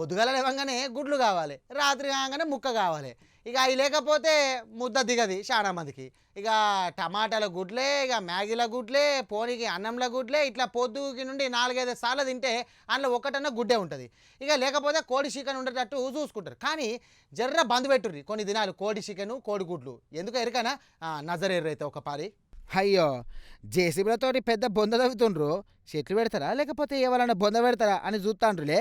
పొద్దుగాల లేవంగానే గుడ్లు కావాలి, రాత్రి కాగానే ముక్క కావాలి. ఇక అవి లేకపోతే ముద్ద దిగది చాలా మందికి. ఇక టమాటాల గుడ్లే, ఇక మ్యాగీల గుడ్లే, పోనీకి అన్నంల గుడ్లే, ఇట్లా పొద్దుకి నుండి 4, 5 సార్లు తింటే అందులో ఒక్కటన్నా గుడ్డే ఉంటుంది. ఇక లేకపోతే కోడి చికెన్ ఉండేటట్టు చూసుకుంటారు. కానీ జర్ర బంద్ పెట్టుర్రి కొన్ని దినాలు కోడి చికెను, కోడి గుడ్లు. ఎందుకు ఎరికనా నజరేర్రైతే ఒక పారి. అయ్యో! జేసీబీలతోటి పెద్ద బొంద తవ్వుతుండ్రు. చెట్లు పెడతారా? లేకపోతే ఎవరైనా బొంద పెడతారా అని చూస్తాండ్రులే.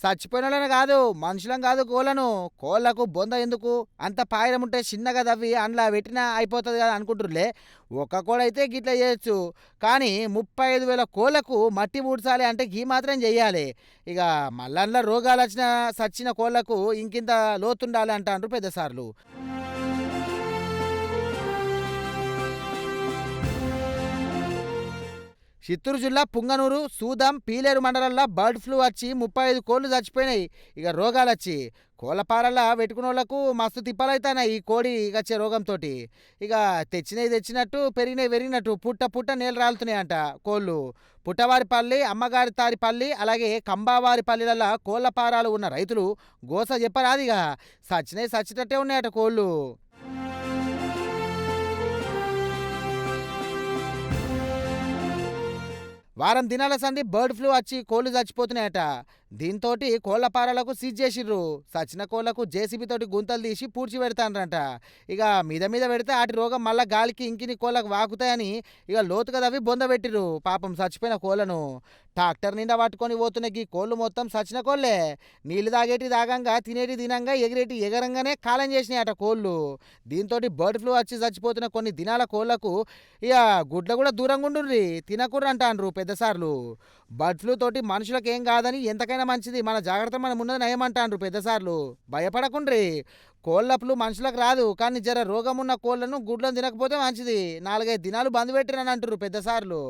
చచ్చిపోయినోళ్ళని కాదు, మనుషులం కాదు కోళ్ళను. కోళ్ళకు బొంద ఎందుకు? అంత పాయరం ఉంటే చిన్నగా తవ్వి అందులో పెట్టినా అయిపోతుంది కదా అనుకుంటుర్రులే. ఒక్క కోడైతే గిట్ల చేయొచ్చు. కానీ 35,000 కోళ్ళకు మట్టి పూడ్చాలి అంటే గీ మాత్రం చెయ్యాలి. ఇక మళ్ళా రోగాలు వచ్చిన సచ్చిన కోళ్ళకు ఇంకింత లోతుండాలి అంటాండ్రు పెద్దసార్లు. చిత్తూరు జిల్లా పుంగనూరు, సూదం, పీలేరు మండలంలో బర్డ్ ఫ్లూ వచ్చి 35 కోళ్ళు చచ్చిపోయినాయి. ఇక రోగాలు వచ్చి కోళ్ళ పెట్టుకున్న వాళ్ళకు మస్తు తిప్పలైతున్నాయి ఈ కోడి వచ్చే రోగంతో. ఇక తెచ్చినవి తెచ్చినట్టు, పెరిగినవి పెరిగినట్టు పుట్ట పుట్ట నేలు రాలుతున్నాయంట కోళ్ళు. పుట్టవారిపల్లి, అమ్మగారి తారిపల్లి, అలాగే కంబావారిపల్లిలలో కోళ్ళ పారాలు ఉన్న రైతులు గోస చెప్పరాదిగా సచ్చినవి సచ్చినట్టే ఉన్నాయట కోళ్ళు. వారం దినాల సంది బర్డ్ ఫ్లూ వచ్చి కోళ్ళు చచ్చిపోతున్నాయట. దీంతో కోళ్ల పారాలకు సీజ్ చేసిర్రు. సచిన కోళ్లకు జేసీబీ తోటి గుంతలు తీసి పూడ్చి పెడతాన్రంట. ఇక మీద మీద పెడితే ఆటి రోగం మళ్ళా గాలికి ఇంకిని కోళ్ళకు వాకుతాయని ఇక లోతుగా తవ్వి బొంద పెట్టిర్రు పాపం చచ్చిపోయిన కోళ్లను. ట్రాక్టర్ నిండా పట్టుకొని పోతున్న ఈ కోళ్ళు మొత్తం సచిన కోళ్ళే. నీళ్లు తాగేటి తాగంగా, తినేటి తినంగా, ఎగిరేటి ఎగరంగానే కాలం చేసినాయట కోళ్ళు. దీంతో బర్డ్ ఫ్లూ వచ్చి చచ్చిపోతున్న కొన్ని దినాల కోళ్లకు ఇక గుడ్ల కూడా దూరంగా ఉండుర్రి, తినకుర్రు అంటాన్రు పెద్దసార్లు. బర్డ్ ఫ్లూ తోటి మనుషులకు ఏం కాదని, ఎంతకైనా మంచిది, మన జాగ్రత్త మనం ఉన్నది నయమంటాండ్రు పెద్దసార్లు. భయపడకుండ్రి. కోళ్ళ ఫ్లూ మనుషులకు రాదు, కానీ జర రోగం ఉన్న కోళ్లను గుడ్లను తినకపోతే మంచిది. 4, 5 దినాలు బంద్ పెట్టిరని అంటారు పెద్దసార్లు.